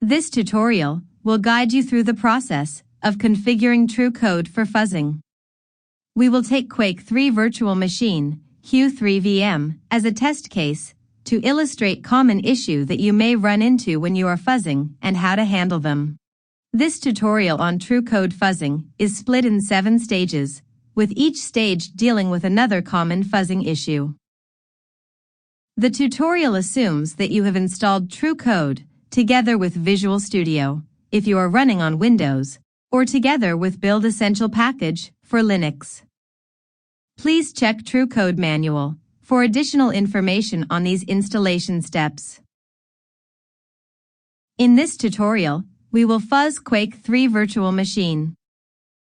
This tutorial will guide you through the process of configuring true code for fuzzing. We will take Quake 3 Virtual Machine, q3vm, as a test case to illustrate common issue that you may run into when you are fuzzing and how to handle them. This tutorial on true code fuzzing is split in 7 stages, with each stage dealing with another common fuzzing issue. The tutorial assumes that you have installed true code together with Visual Studio, if you are running on Windows, or together with Build Essential Package for Linux. Please check True Code Manual for additional information on these installation steps. In this tutorial, we will fuzz Quake 3 Virtual Machine.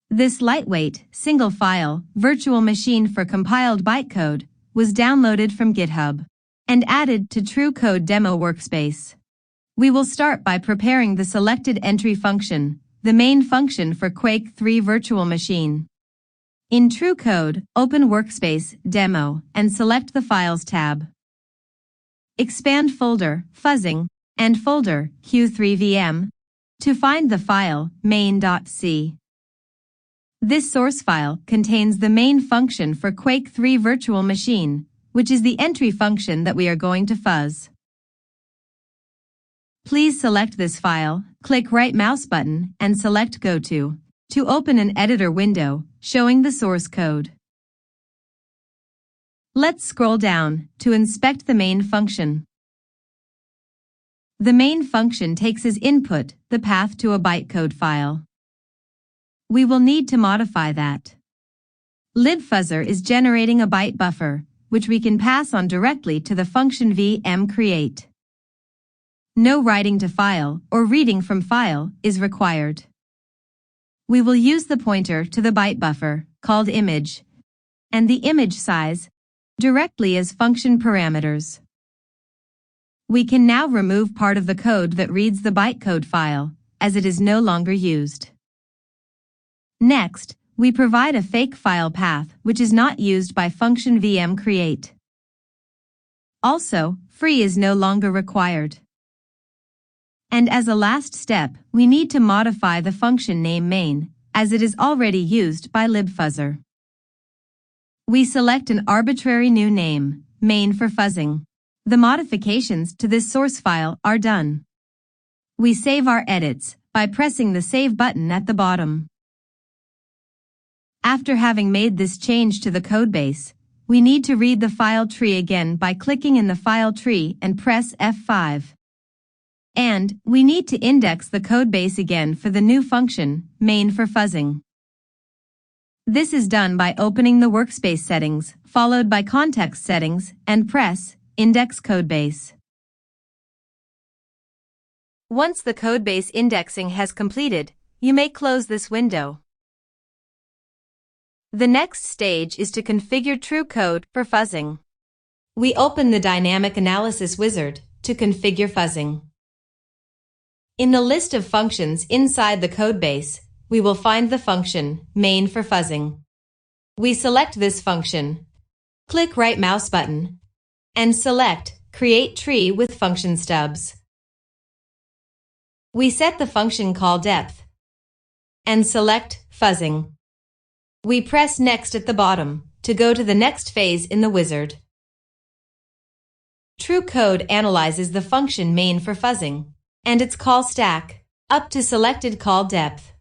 This lightweight, single-file, virtual machine for compiled bytecode was downloaded from GitHub and added to True Code Demo Workspace. We will start by preparing the selected entry function, the main function for Quake 3 Virtual Machine. In True Code, open Workspace, Demo, and select the Files tab. Expand Folder, Fuzzing, and Folder, q3vm, to find the file, main.c. This source file contains the main function for Quake 3 Virtual Machine, which is the entry function that we are going to fuzz. Please select this file, click right mouse button, and select Go to open an editor window showing the source code. Let's scroll down to inspect the main function. The main function takes as input the path to a bytecode file. We will need to modify that. libfuzzer is generating a byte buffer, which we can pass on directly to the function vm_create. No writing to file or reading from file is required. We will use the pointer to the byte buffer, called image, and the image size directly as function parameters. We can now remove part of the code that reads the bytecode file, as it is no longer used. Next, we provide a fake file path which is not used by function vm_create. Also, free is no longer required. And as a last step, we need to modify the function name main, as it is already used by libfuzzer. We select an arbitrary new name, main for fuzzing. The modifications to this source file are done. We save our edits by pressing the Save button at the bottom. After having made this change to the codebase, we need to read the file tree again by clicking in the file tree and press F5. And we need to index the codebase again for the new function, main for fuzzing. This is done by opening the workspace settings, followed by context settings, and press Index Codebase. Once the codebase indexing has completed, you may close this window. The next stage is to configure true code for fuzzing. We open the Dynamic Analysis wizard to configure fuzzing. In the list of functions inside the codebase, we will find the function main for fuzzing. We select this function, click right mouse button, and select Create Tree with Function Stubs. We set the function call depth and select Fuzzing. We press Next at the bottom to go to the next phase in the wizard. True Code analyzes the function main for fuzzing and its call stack up to selected call depth.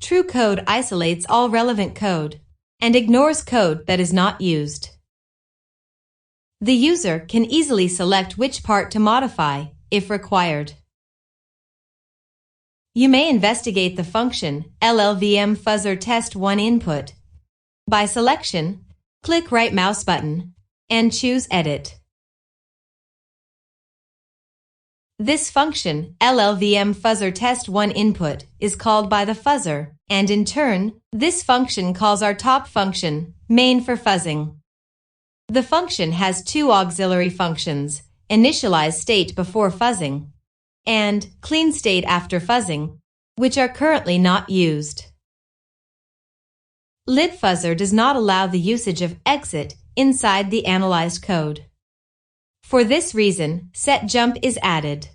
True Code isolates all relevant code and ignores code that is not used. The user can easily select which part to modify, if required. You may investigate the function LLVM fuzzer test1 input. By selection, click right mouse button and choose Edit. This function, LLVM fuzzer test1 input, is called by the fuzzer, and in turn, this function calls our top function, main for fuzzing. The function has 2 auxiliary functions, initialize state before fuzzing, and clean state after fuzzing, which are currently not used. libfuzzer does not allow the usage of exit inside the analyzed code. For this reason, setJump is added.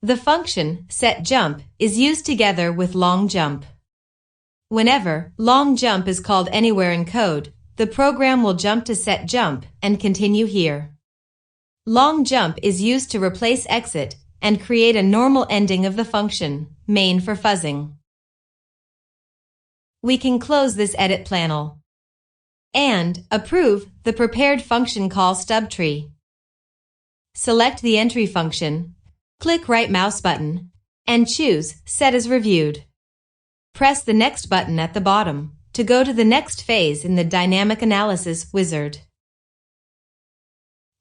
The function setJump is used together with LONGJMP. Whenever LONGJMP is called anywhere in code, the program will jump to setJump and continue here. LONGJMP is used to replace exit and create a normal ending of the function, main for fuzzing. We can close this edit panel and approve the prepared function call stub tree. Select the entry function, click right mouse button, and choose Set as Reviewed. Press the Next button at the bottom to go to the next phase in the Dynamic Analysis wizard.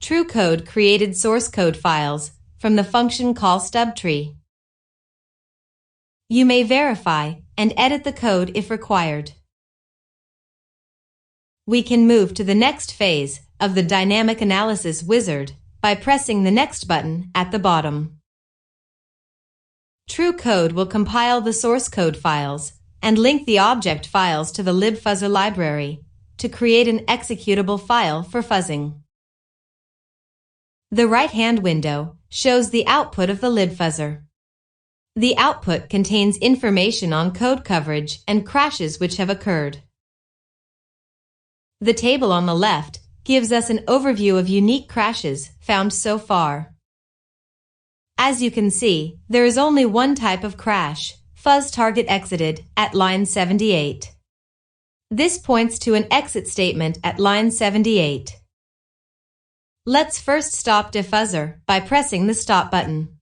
TrueCode created source code files from the function call stub tree. You may verify and edit the code if required. We can move to the next phase of the Dynamic Analysis wizard by pressing the Next button at the bottom. TrueCode will compile the source code files and link the object files to the libfuzzer library to create an executable file for fuzzing. The right-hand window shows the output of the libfuzzer. The output contains information on code coverage and crashes which have occurred. The table on the left gives us an overview of unique crashes found so far. As you can see, there is only one type of crash, fuzz target exited, at line 78. This points to an exit statement at line 78. Let's first stop defuzzer by pressing the Stop button.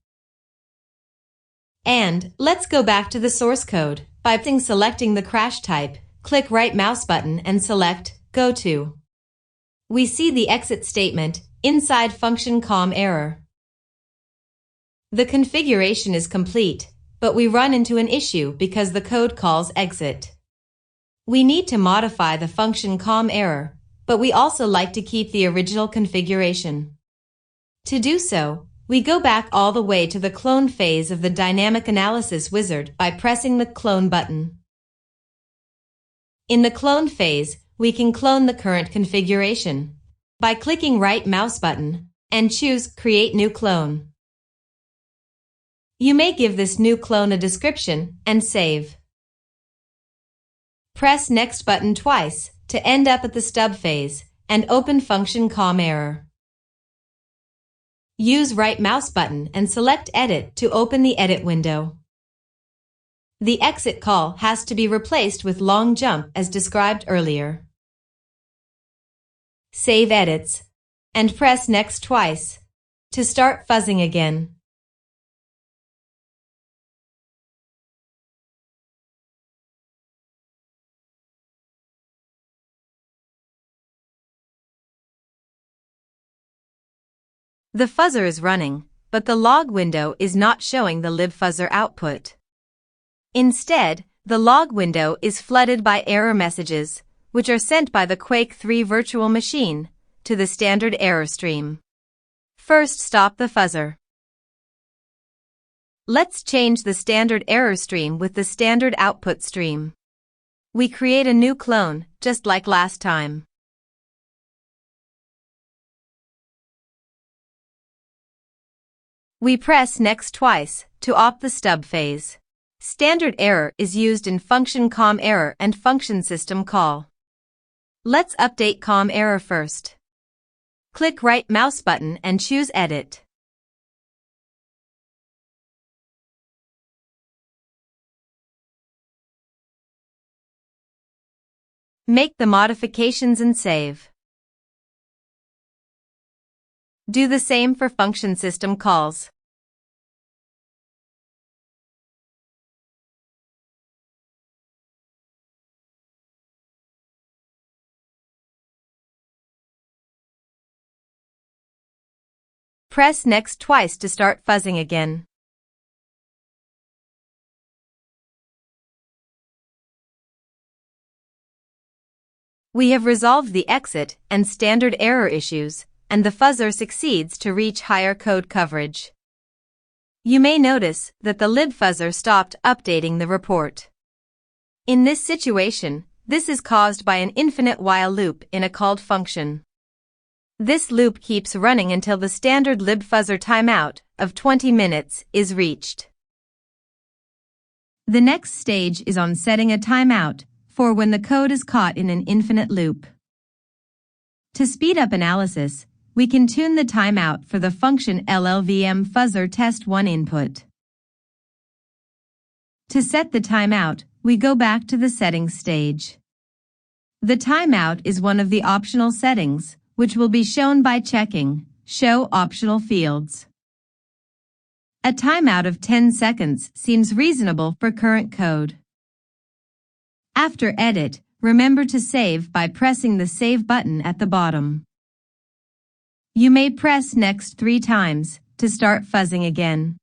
And let's go back to the source code by selecting the crash type, click right mouse button and select Go to. We see the exit statement inside function COMERROR. The configuration is complete, but we run into an issue because the code calls exit. We need to modify the function COMERROR, but we also like to keep the original configuration. To do so, we go back all the way to the clone phase of the Dynamic Analysis wizard by pressing the Clone button. In the clone phase, we can clone the current configuration by clicking right mouse button and choose Create New Clone. You may give this new clone a description and save. Press Next button twice to end up at the stub phase and open function COMERROR. Use right mouse button and select Edit to open the edit window. The exit call has to be replaced with LONGJMP as described earlier. Save edits and press Next twice to start fuzzing again. The fuzzer is running, but the log window is not showing the libfuzzer output. Instead, the log window is flooded by error messages, which are sent by the q3 virtual machine to the standard error stream. First, stop the fuzzer. Let's change the standard error stream with the standard output stream. We create a new clone, just like last time. We press Next twice to opt the stub phase. Standard error is used in function COMERROR and function system call. Let's update COMERROR first. Click right mouse button and choose Edit. Make the modifications and save. Do the same for function system calls. Press Next twice to start fuzzing again. We have resolved the exit and standard error issues, and the fuzzer succeeds to reach higher code coverage. You may notice that the libfuzzer stopped updating the report. In this situation, this is caused by an infinite while loop in a called function. This loop keeps running until the standard libfuzzer timeout of 20 minutes is reached. The next stage is on setting a timeout for when the code is caught in an infinite loop. To speed up analysis, we can tune the timeout for the function LLVM fuzzer test1 input. To set the timeout, we go back to the settings stage. The timeout is one of the optional settings, which will be shown by checking Show Optional Fields. A timeout of 10 seconds seems reasonable for current code. After edit, remember to save by pressing the Save button at the bottom. You may press Next 3 times to start fuzzing again.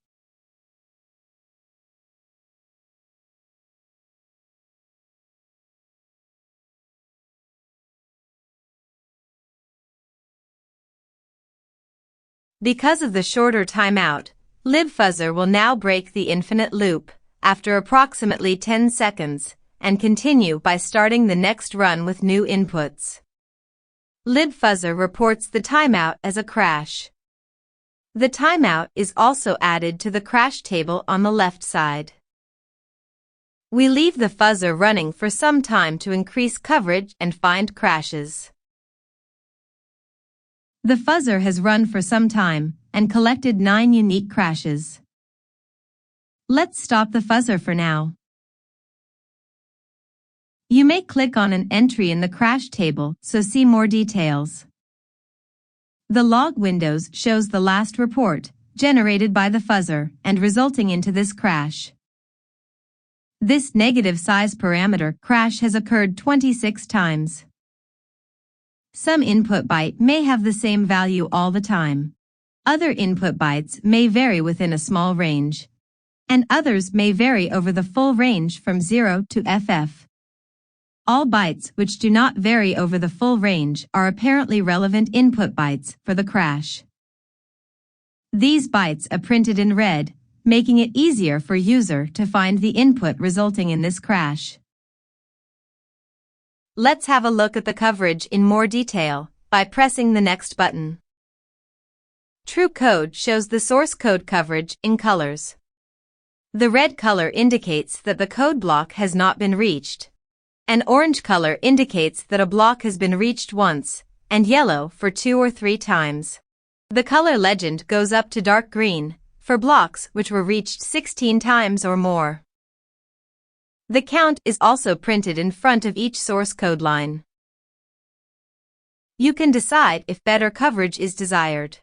Because of the shorter timeout, libfuzzer will now break the infinite loop after approximately 10 seconds and continue by starting the next run with new inputs. Libfuzzer reports the timeout as a crash. The timeout is also added to the crash table on the left side. We leave the fuzzer running for some time to increase coverage and find crashes. The fuzzer has run for some time and collected 9 unique crashes. Let's stop the fuzzer for now. You may click on an entry in the crash table to see more details. The log windows shows the last report generated by the fuzzer and resulting into this crash. This negative size parameter crash has occurred 26 times. Some input byte may have the same value all the time. Other input bytes may vary within a small range, and others may vary over the full range from 0 to FF. All bytes which do not vary over the full range are apparently relevant input bytes for the crash. These bytes are printed in red, making it easier for user to find the input resulting in this crash. Let's have a look at the coverage in more detail by pressing the next button. True code shows the source code coverage in colors. The red color indicates that the code block has not been reached. An orange color indicates that a block has been reached once, and yellow for 2 or 3 times. The color legend goes up to dark green for blocks which were reached 16 times or more. The count is also printed in front of each source code line. You can decide if better coverage is desired.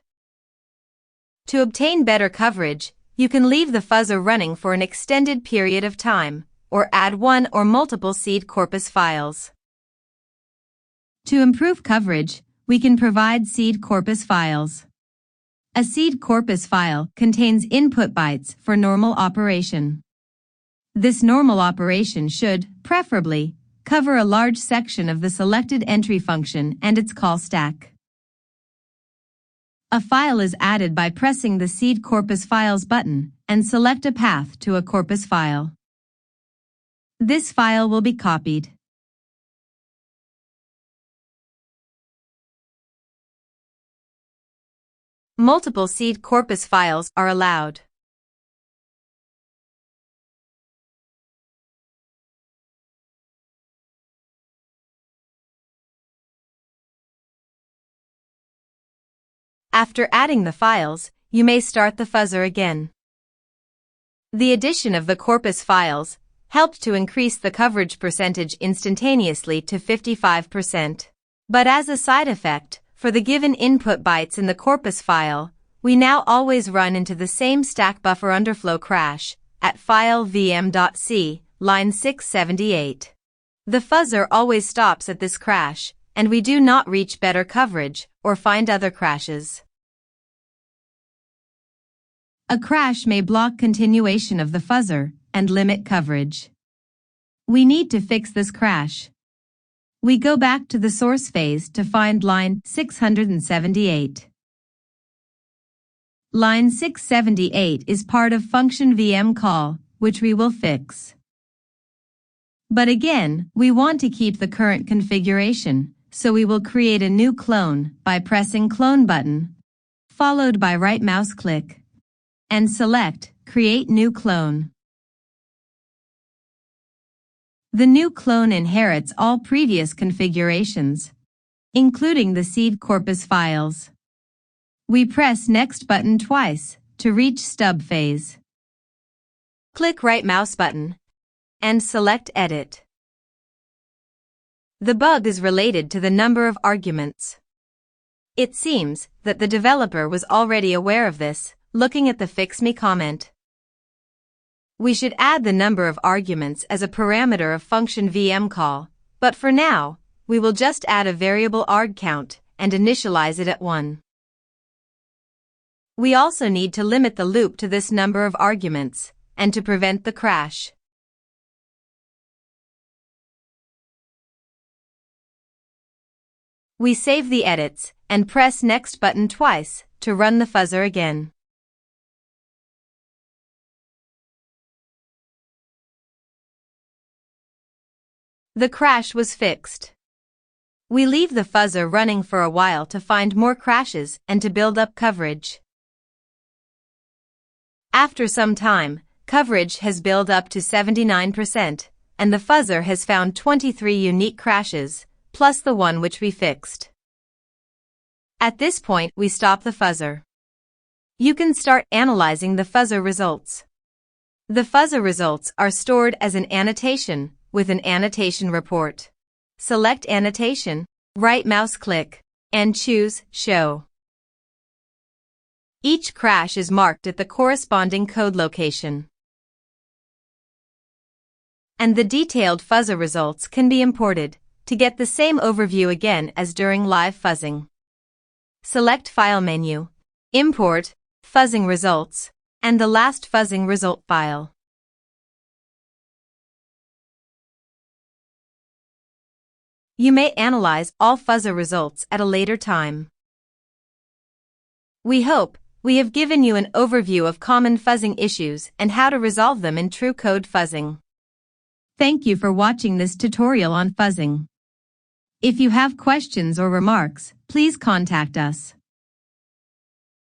To obtain better coverage, you can leave the fuzzer running for an extended period of time, or add one or multiple seed corpus files. To improve coverage, we can provide seed corpus files. A seed corpus file contains input bytes for normal operation. This normal operation should, preferably, cover a large section of the selected entry function and its call stack. A file is added by pressing the Seed Corpus Files button and select a path to a corpus file. This file will be copied. Multiple seed corpus files are allowed. After adding the files, you may start the fuzzer again. The addition of the corpus files helped to increase the coverage percentage instantaneously to 55%. But as a side effect, for the given input bytes in the corpus file, we now always run into the same stack buffer underflow crash at file vm.c, line 678. The fuzzer always stops at this crash, and we do not reach better coverage or find other crashes. A crash may block continuation of the fuzzer and limit coverage. We need to fix this crash. We go back to the source phase to find line 678. Line 678 is part of function VM call, which we will fix. But again, we want to keep the current configuration, so we will create a new clone by pressing Clone button, followed by right mouse click, and select Create New Clone. The new clone inherits all previous configurations, including the seed corpus files. We press Next button twice to reach stub phase. Click right mouse button and select Edit. The bug is related to the number of arguments. It seems that the developer was already aware of this, looking at the Fix Me comment. We should add the number of arguments as a parameter of function VM call, but for now, we will just add a variable arg count and initialize it at 1. We also need to limit the loop to this number of arguments, and to prevent the crash. We save the edits and press Next button twice to run the fuzzer again. The crash was fixed. We leave the fuzzer running for a while to find more crashes and to build up coverage. After some time, coverage has built up to 79%, and the fuzzer has found 23 unique crashes, plus the one which we fixed. At this point, we stop the fuzzer. You can start analyzing the fuzzer results. The fuzzer results are stored as an annotation with an annotation report. Select Annotation, right mouse click, and choose Show. Each crash is marked at the corresponding code location. And the detailed fuzzer results can be imported to get the same overview again as during live fuzzing. Select File menu, Import, Fuzzing Results, and the last fuzzing result file. You may analyze all fuzzer results at a later time. We hope we have given you an overview of common fuzzing issues and how to resolve them in true code fuzzing. Thank you for watching this tutorial on fuzzing. If you have questions or remarks, please contact us.